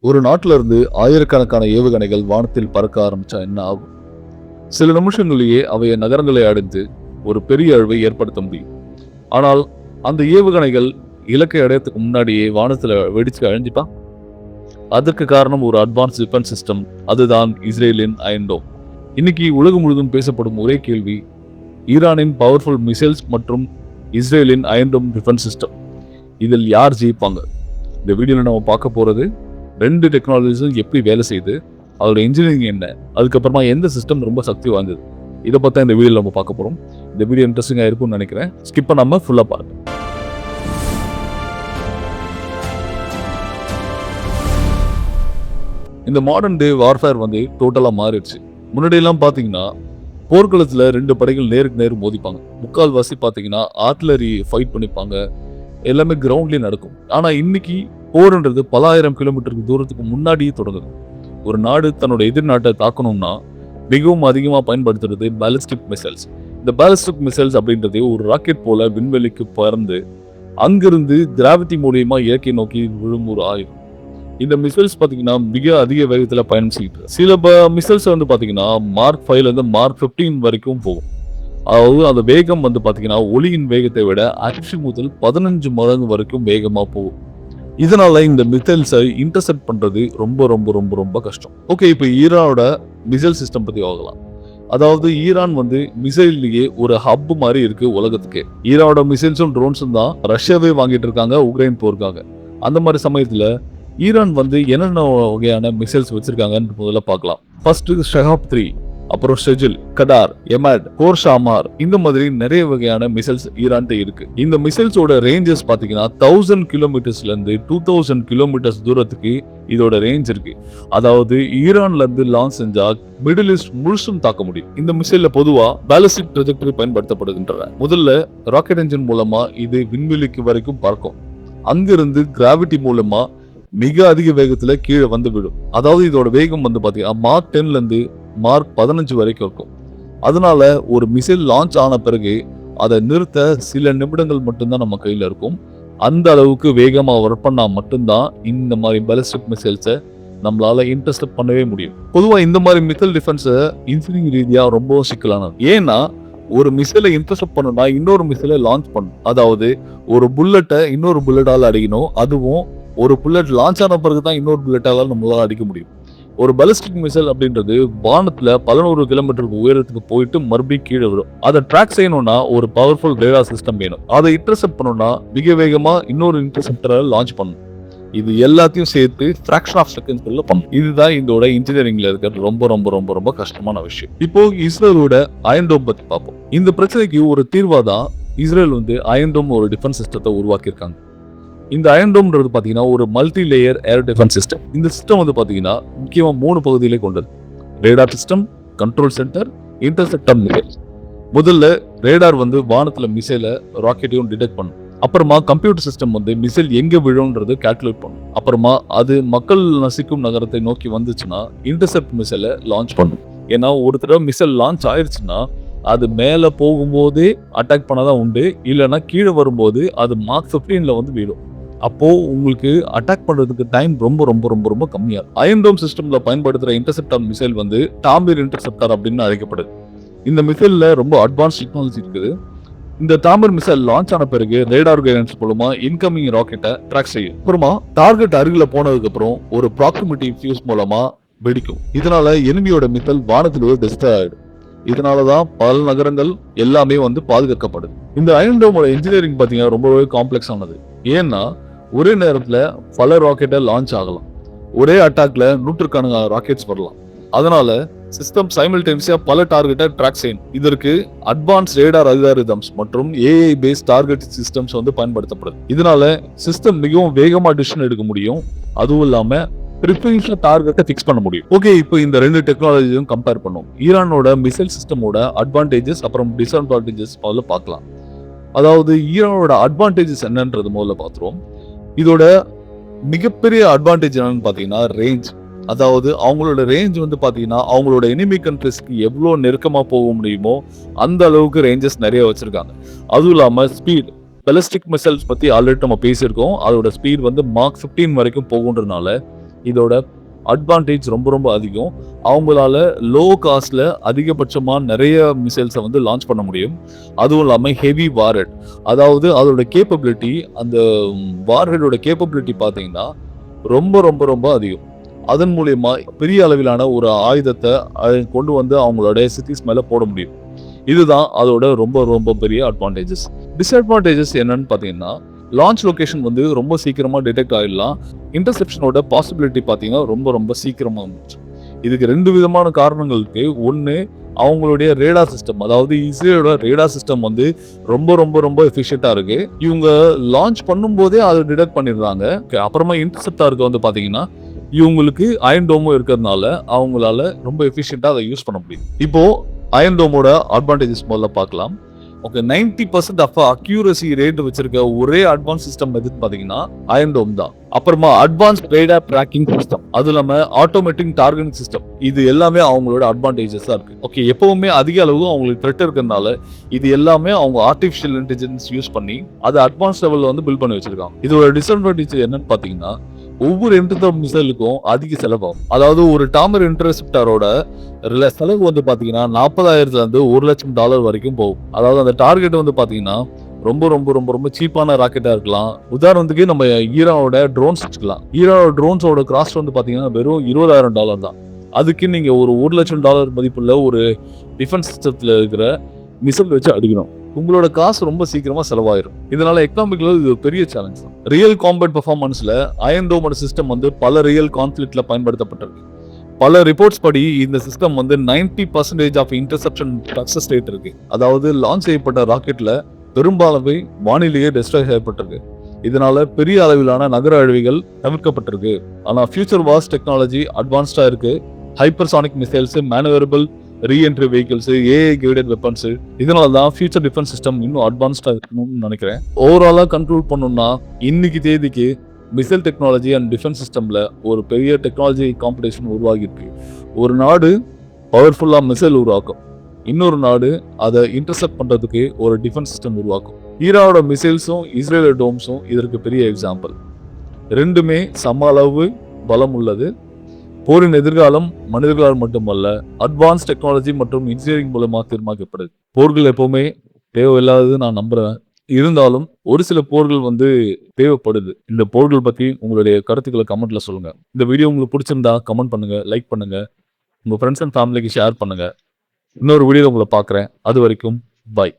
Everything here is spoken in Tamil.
ஒரு நாட்டில இருந்து ஆயிரக்கணக்கான ஏவுகணைகள் வானத்தில் பறக்க ஆரம்பிச்சா என்ன ஆகும்? சில நிமிஷங்களிலேயே அவை நகரங்களை அடைந்து ஒரு பெரிய அழிவை ஏற்படுத்த முடியும். ஆனால் அந்த ஏவுகணைகள் இலக்கை அடையறதுக்கு முன்னாடியே வானத்துல வெடிச்சு அழிஞ்சிப்பா. அதற்கு காரணம் ஒரு அட்வான்ஸ் டிஃபென்ஸ் சிஸ்டம். அதுதான் இஸ்ரேலின் அயன் டோம். இன்னைக்கு உலகம் முழுவதும் பேசப்படும் ஒரே கேள்வி, ஈரானின் பவர்ஃபுல் மிசைல்ஸ் மற்றும் இஸ்ரேலின் அயன் டோம் டிஃபென்ஸ் சிஸ்டம், இதில் யார் ஜெயிப்பாங்க? இந்த வீடியோல நம்ம பார்க்க போறது ரெண்டு டெக்னாலஜிஸும் எப்படி வேலை செய்யுது, அதோட இன்ஜினியரிங் என்ன, அதுக்கப்புறமா எந்த சிஸ்டம் ரொம்ப சக்தி வாய்ந்தது, இதை பற்றி இந்த வீடியோவில் நம்ம பார்க்க போகிறோம். இந்த வீடியோ இன்ட்ரெஸ்டிங்காக இருக்கும்னு நினைக்கிறேன். ஸ்கிப் பண்ணாம ஃபுல்லாக பாருங்க. இந்த மாடர்ன் டே வார்ஃபேர் டோட்டலாக மாறிடுச்சு. முன்னாடியெல்லாம் பார்த்தீங்கன்னா போர்க்களத்தில் ரெண்டு படைகள் நேருக்கு நேர் மோதிப்பாங்க. முக்கால்வாசி பார்த்தீங்கன்னா ஆர்ட்லரி ஃபைட் பண்ணிப்பாங்க. எல்லாமே கிரவுண்ட்லேயே நடக்கும். ஆனால் இன்னைக்கு போர்ன்றது பல ஆயிரம் கிலோமீட்டருக்கு தூரத்துக்கு முன்னாடியே தொடங்குது. ஒரு நாடு தன்னோட எதிர் நாட்டை தாக்கணும்னா மிகவும் அதிகமாக பயன்படுத்துறது பாலிஸ்டிக் மிசைல்ஸ். இந்த பாலிஸ்டிக் மிசைல்ஸ் அப்படின்றது ஒரு ராக்கெட் போல விண்வெளிக்கு பறந்து அங்கிருந்து கிராவிட்டி மூலியமா இயற்கை நோக்கி விழும் ஒரு ஆயுதம். இந்த மிசைல்ஸ் பார்த்தீங்கன்னா மிக அதிக வேகத்தில் பயணம் செய்யுது. சில மிசைல்ஸ் பார்த்தீங்கன்னா மார்க் 5 இருந்து மார்க் 15 வரைக்கும் போகும். அதாவது அந்த வேகம் பார்த்தீங்கன்னா ஒளியின் வேகத்தை விட 5 முதல் 15 மடங்கு வரைக்கும் வேகமாக போகும். இதனால இந்த மிசைல்ஸை இன்டர்செப்ட் பண்றது ரொம்ப ரொம்ப ரொம்ப ரொம்ப கஷ்டம். ஓகே, இப்போ ஈரானோட மிசைல் சிஸ்டம் பத்தி ஆகலாம். அதாவது ஈரான் மிசைல்லையே ஒரு ஹப் மாதிரி இருக்கு உலகத்துக்கு. ஈரானோட மிசைல்ஸும் ட்ரோன்ஸும் தான் ரஷ்யாவே வாங்கிட்டு இருக்காங்க உக்ரைன் போருக்காக. அந்த மாதிரி சமயத்துல ஈரான் என்னென்ன வகையான மிசைல்ஸ் வச்சிருக்காங்கன்னு முதல்ல பார்க்கலாம். ஃபர்ஸ்ட் ஷஹாப் 3, அப்புறம் ஷெஜில், கடார், எமாட், கோர்ஷாமார், இந்த மாதிரி நிறைய வகையான மிசைல்ஸ் ஈரான்ட்ட இருக்கு. இந்த மிசைல்ஸோட ரேஞ்சஸ் பாத்தீங்கன்னா 1000 கிலோமீட்டர்ஸ்ல இருந்து 2000 கிலோமீட்டர்ஸ் தூரத்துக்கு இதோட ரேஞ்ச் இருக்கு. அதாவது ஈரான்ல இருந்து லான்ச் செஞ்சா மிடில் ஈஸ்ட் முழுசும் தாக்க முடியும். இந்த மிசைல்ல பொதுவா பாலிஸ்டிக் ட்ரெஜெக்டரி பயன்படுத்தப்படுகின்றன. முதல்ல ராக்கெட் என்ஜின் மூலமா இது விண்வெளிக்கு வரைக்கும் பறக்கும். அங்கிருந்து கிராவிட்டி மூலமா மிக அதிக வேகத்துல கீழே விடும். அதாவது இதோட வேகம் பாத்தீங்கன்னா மார்க் 10ல இருந்து மார்க் 15 வரைக்கும் இருக்கும். அதனால ஒரு மிசைல் லான்ச் ஆன பிறகு அதை நிறுத்த சில நிமிடங்கள் மட்டும்தான் நம்ம கையில இருக்கும். அந்த அளவுக்கு வேகமா ஒர்க் பண்ணா மட்டும்தான் இந்த மாதிரி பாலிஸ்டிக் மிசைல்ஸை நம்மளால இன்டர்செப்ட் பண்ணவே முடியும். பொதுவா இந்த மாதிரி மிசைல் டிஃபென்ஸை இன்ஜினியரிங் ரீதியா ரொம்ப சிக்கலானது. ஏன்னா ஒரு மிசைலை இன்டர்செப்ட் பண்ணணும்னா இன்னொரு மிசைலை லான்ச் பண்ணணும். அதாவது ஒரு புல்லட்டை இன்னொரு புல்லட்டால அடிக்கணும். அதுவும் ஒரு புல்லட் லான்ச் ஆன பிறகு தான் இன்னொரு புல்லட்டால நம்மளால அடிக்க முடியும். ஒரு பாலிஸ்டிக் மிசைல் அப்படின்றது வானத்துல 1100 கிலோமீட்டருக்கு உயரத்துக்கு போயிட்டு மறுபடியும் கீழே விடும். அதை ட்ராக் செய்யணும்னா ஒரு பவர்ஃபுல் ரேடார் சிஸ்டம் வேணும். அதை இன்டர்செப்ட் பண்ணணும்னா மிக வேகமா இன்னொரு இன்டர்செப்டரை லான்ச் பண்ணணும். இது எல்லாத்தையும் சேர்த்து ஃபிராக்ஷன் ஆஃப் செகண்ட்ஸ்ல பண்ணணும். இதுதான் இதோட இன்ஜினியரிங்ல இருக்கிற ரொம்ப ரொம்ப ரொம்ப ரொம்ப கஷ்டமான விஷயம். இப்போ இஸ்ரேலோட அயன் டோம் பத்தி பார்ப்போம். இந்த பிரச்சனைக்கு ஒரு தீர்வா தான் இஸ்ரேல் அயன் டோம் ஒரு டிஃபென்ஸ் சிஸ்டத்தை உருவாக்கியிருக்காங்க. இந்த அயன் டோம்ன்றது பாத்தீங்கன்னா ஒரு multi layer air defence system. இந்த சிஸ்டம் பாத்தீங்கன்னா முக்கியமா 3 பகுதியிலே கொண்டது. Radar system, control centre, interceptor missile. முதல்ல ரேடார் வானத்துல மிசைலை ராக்கெட்டையும் டிடெக்ட் பண்ணும். அப்புறமா கம்ப்யூட்டர் சிஸ்டம் மிசைல் எங்க விழும்ன்றது கால்குலேட் பண்ணும். அப்புறமா அது மக்கள் நசிக்கும் நகரத்தை நோக்கி வந்துச்சுன்னா இன்டர்செப்ட் மிசைலை லான்ச் பண்ணும். ஏன்னா ஒரு தடவை மிசைல் லான்ச் ஆயிடுச்சுன்னா அது மேல போகும்போதே அட்டாக் பண்ணதான் உண்டு. இல்லைன்னா கீழே வரும்போது அது மார்க் 15ல வீழும். அப்போ உங்களுக்கு அட்டாக் பண்றதுக்கு டைம் ரொம்ப ரொம்ப ரொம்ப ரொம்ப கம்மியா. அயன் டோம் சிஸ்டம்ல பயன்படுத்துற இன்டர்செப்டார் மிசைல் டாமிர் இன்டர்செப்டார் அப்படின்னு அழைக்கப்படுது. இந்த மிசைல்ல ரொம்ப அட்வான்ஸ் டெக்னாலஜி இருக்குது. இந்த டாமிர் மிசைல் லான்ச் ஆன பிறகு ரேடார் கைடன்ஸ் மூலமா இன்கமிங் ராக்கெட்டை ட்ராக் செய்யும். அப்புறமா டார்கெட் அருகில போனதுக்கு அப்புறம் ஒரு ப்ராக்சிமிட்டி ஃபியூஸ் மூலமா வெடிக்கும். இதனால எனிமியோட மிசைல் வானத்தில் டெஸ்ட்ராய் ஆயிடும். இதனாலதான் பல நகரங்கள் எல்லாமே பாதுகாக்கப்படுது. இந்த அயன் டோமோட இன்ஜினியரிங் பாத்தீங்கன்னா ரொம்பவே காம்ப்ளெக்ஸ் ஆனது. ஏன்னா ஒரே நேரத்துல பல ராக்கெட்டை லான்ச் ஆகலாம். ஒரே அட்டாக்ல நூற்றுக்கணக்கான ராக்கெட்ஸ் வரலாம். அதனால சிஸ்டம் சைமல்டேனியஸா பல டார்கெட்டை ட்ராக் செய்யணும். இதற்கு அட்வான்ஸ் ரேடார் அல்காரிதம்ஸ் மற்றும் ஏஐ பேஸ்ட் டார்கெட் சிஸ்டம்ஸ் பயன்படுத்தப்படுது. இதனால சிஸ்டம் மிகவும் வேகமா டிசிஷன் எடுக்க முடியும். அதுவும் இல்லாம ப்ரிசைஸா டார்கெட்டை ஃபிக்ஸ் பண்ண முடியும். ஓகே, இப்போ இந்த ரெண்டு டெக்னாலஜியும் கம்பேர் பண்ணும். ஈரானோட மிசைல் சிஸ்டமோட அட்வான்டேஜஸ் அப்புறம் டிஸ்அட்வான்டேஜஸ் முதல்ல பார்க்கலாம். அதாவது ஈரானோட அட்வான்டேஜஸ் என்னன்றது முதல்ல பார்த்துருவோம். இதோட மிகப்பெரிய அட்வான்டேஜ் என்னன்னு பாத்தீங்கன்னா ரேஞ்ச். அதாவது அவங்களோட ரேஞ்ச் பாத்தீங்கன்னா அவங்களோட எனிமி கண்ட்ரிஸ்க்கு எவ்வளவு நெருக்கமா போக முடியுமோ அந்த அளவுக்கு ரேஞ்சஸ் நிறைய வச்சிருக்காங்க. அதுவும் இல்லாம ஸ்பீட், பாலிஸ்டிக் மிசைல்ஸ் பத்தி ஆல்ரெடி நம்ம பேசியிருக்கோம். அதோட ஸ்பீட் மார்க் 15 வரைக்கும் போகுன்றதுனால இதோட அட்வான்டேஜ் ரொம்ப ரொம்ப அதிகம். அவங்களால லோ காஸ்ட்ல அதிகபட்சமா நிறைய மிசைல்ஸை வந்து லான்ச் பண்ண முடியும். அதுவும் இல்லாமல் ஹெவி வார்ஹெட், அதாவது அதோட கேப்பபிலிட்டி, அந்த வார்ஹெடோட கேப்பபிலிட்டி பார்த்தீங்கன்னா ரொம்ப ரொம்ப ரொம்ப அதிகம். அதன் மூலியமா பெரிய அளவிலான ஒரு ஆயுதத்தை கொண்டு வந்து அவங்களோட சிட்டிஸ் மேல போட முடியும். இதுதான் அதோட ரொம்ப ரொம்ப பெரிய அட்வான்டேஜஸ். டிஸ்அட்வான்டேஜஸ் என்னன்னு பார்த்தீங்கன்னா, லான்ச் லொகேஷன் வந்து ரொம்ப சீக்கிரமா டிடெக்ட் ஆயிடலாம். இன்டர்செப்ஷனோட பாசிபிலிட்டி பார்த்தீங்கன்னா ரொம்ப ரொம்ப சீக்கிரமா வந்துச்சு. இதுக்கு 2 விதமான காரணங்கள் இருக்கு. ஒண்ணு, அவங்களுடைய ரேடார் சிஸ்டம், அதாவது இஸ்ரேலோட ரேடார் சிஸ்டம் வந்து ரொம்ப ரொம்ப ரொம்ப எஃபிஷியன்ட்டா இருக்கு. இவங்க லான்ச் பண்ணும்போதே அதை டிடெக்ட் பண்ணிடுறாங்க. அப்புறமா இன்டர்செப்டாருக்கு வந்து பார்த்தீங்கன்னா, இவங்களுக்கு அயர்ன் டோமும் இருக்கிறதுனால அவங்களால ரொம்ப எஃபிஷியன்ட்டா அதை யூஸ் பண்ண முடியும். இப்போ அயர்ன் டோமோட அட்வான்டேஜஸ் முதல்ல பார்க்கலாம். ஓகே, 90% ஆஃப் அக்யூரசி ரேட் வச்சிருக்க ஒரே அட்வான்ஸ் சிஸ்டம் எதுன்னு பார்த்தீங்கன்னா அயர்ன் டோம் தான். அப்புறமா அட்வான்ஸ் ரேடார் ட்ராக்கிங் சிஸ்டம், அது இல்லாம ஆட்டோமேட்டிக் டார்கெட்டிங் சிஸ்டம், இது எல்லாமே அவங்களோட அட்வான்டேஜஸா இருக்கு. ஓகே, எப்பவுமே அதிக அளவு அவங்களுக்கு த்ரெட் இருக்கிறதுனால இது எல்லாமே அவங்க ஆர்டிஃபிஷியல் இன்டெலிஜென்ஸ் யூஸ் பண்ணி அதை அட்வான்ஸ் லெவல்ல வந்து பில்ட் பண்ணி வச்சிருக்காங்க. இதோட டிஸ்அட்வான்டேஜ் என்னன்னு பார்த்தீங்கன்னா, ஒவ்வொரு இன்டர்செப்ட் மிசைலுக்கும் அதிக செலவாகும். அதாவது ஒரு டாமர் இன்டர்செப்டாரோட செலவு வந்து பாத்தீங்கன்னா $40,000 $1 லட்சம் வரைக்கும் போகும். அதாவது அந்த டார்கெட் வந்து பாத்தீங்கன்னா ரொம்ப ரொம்ப ரொம்ப ரொம்ப சீப்பான ராக்கெட்டா இருக்கலாம். உதாரணத்துக்கு நம்ம ஈரானோட ட்ரோன்ஸ் வச்சுக்கலாம். ஈரானோட ட்ரோன்ஸோட காஸ்ட் வந்து பாத்தீங்கன்னா வெறும் $20,000 தான். அதுக்கு நீங்க ஒரு $1 லட்சம் மதிப்புள்ள ஒரு டிஃபென்ஸ் சிஸ்டத்துல இருக்கிற மிசைல் வச்சு அடிக்கணும். உங்களோட காசு ரொம்ப சீக்கிரமா செலவாயிரும். இதனால எக்கனாமிக்ல இது ஒரு பெரிய சேலஞ்ச் தான். ரியல் காம்பேட் பெர்ஃபார்மன்ஸ்ல அயர்ன் டோமோட சிஸ்டம் வந்து பல ரியல் கான்ஃபிளிக்ட்ல பயன்படுத்தப்பட்டிருக்கு. பல ரிப்போர்ட்ஸ் படி இந்த சிஸ்டம் வந்து 90% ஆஃப் இன்டர்செப்ஷன் சக்சஸ் ரேட் இருக்கு. அதாவது லான்ச் செய்யப்பட்ட ராக்கெட்ல பெரும்பாலானவை வானிலேயே டெஸ்ட்ராய் செய்யப்பட்டிருக்கு. இதனால பெரிய அளவிலான நகர அழிவுகள் தவிர்க்கப்பட்டிருக்கு. ஆனா ஃபியூச்சர் வார்ஸ் டெக்னாலஜி அட்வான்ஸ்டா இருக்கு. Hypersonic missiles, manoeuvrable reentry vehicles, AI guided weapons, இதனால தான் ஃபியூச்சர் டிஃபென்ஸ் சிஸ்டம் இன்னும் அட்வான்ஸ்டா இருக்கணும்னு நினைக்கிறேன். ஓவராலா கண்ட்ரோல் பண்ணணும்னா இன்னைக்கு தேதிக்கு மிசைல் டெக்னாலஜி அண்ட் டிஃபென்ஸ் சிஸ்டம்ல ஒரு பெரிய டெக்னாலஜி காம்படிஷன் உருவாகி இருக்கு. ஒரு நாடு பவர்ஃபுல்லா மிசைல் உருவாக்கும், இன்னொரு நாடு அதை இன்டர்செப்ட் பண்றதுக்கு ஒரு டிஃபென்ஸ் சிஸ்டம் உருவாக்கும். ஈரானோட மிசைல்ஸும் இஸ்ரேலோட டோம்ஸும் இதற்கு பெரிய எக்ஸாம்பிள். ரெண்டுமே சம அளவு பலம் உள்ளது. போரின் எதிர்காலம் மனிதர்களால் மட்டுமல்ல, அட்வான்ஸ் டெக்னாலஜி மற்றும் இன்ஜினியரிங் மூலமா தீர்மானிக்கப்படுது. போர்கள் எப்பவுமே தேவையில்லாதது நான் நம்புறேன். இருந்தாலும் ஒரு சில போர்கள் வந்து தேவைப்படுது. இந்த போர்கள் பத்தி உங்களுடைய கருத்துக்களை கமெண்ட்ல சொல்லுங்க. இந்த வீடியோ உங்களுக்கு பிடிச்சிருந்தா கமெண்ட் பண்ணுங்க, லைக் பண்ணுங்க, உங்க ஃப்ரெண்ட்ஸ் அண்ட் ஃபேமிலிக்கு ஷேர் பண்ணுங்க. இன்னொரு வீடியோ உங்களை பார்க்குறேன். அது வரைக்கும் பை.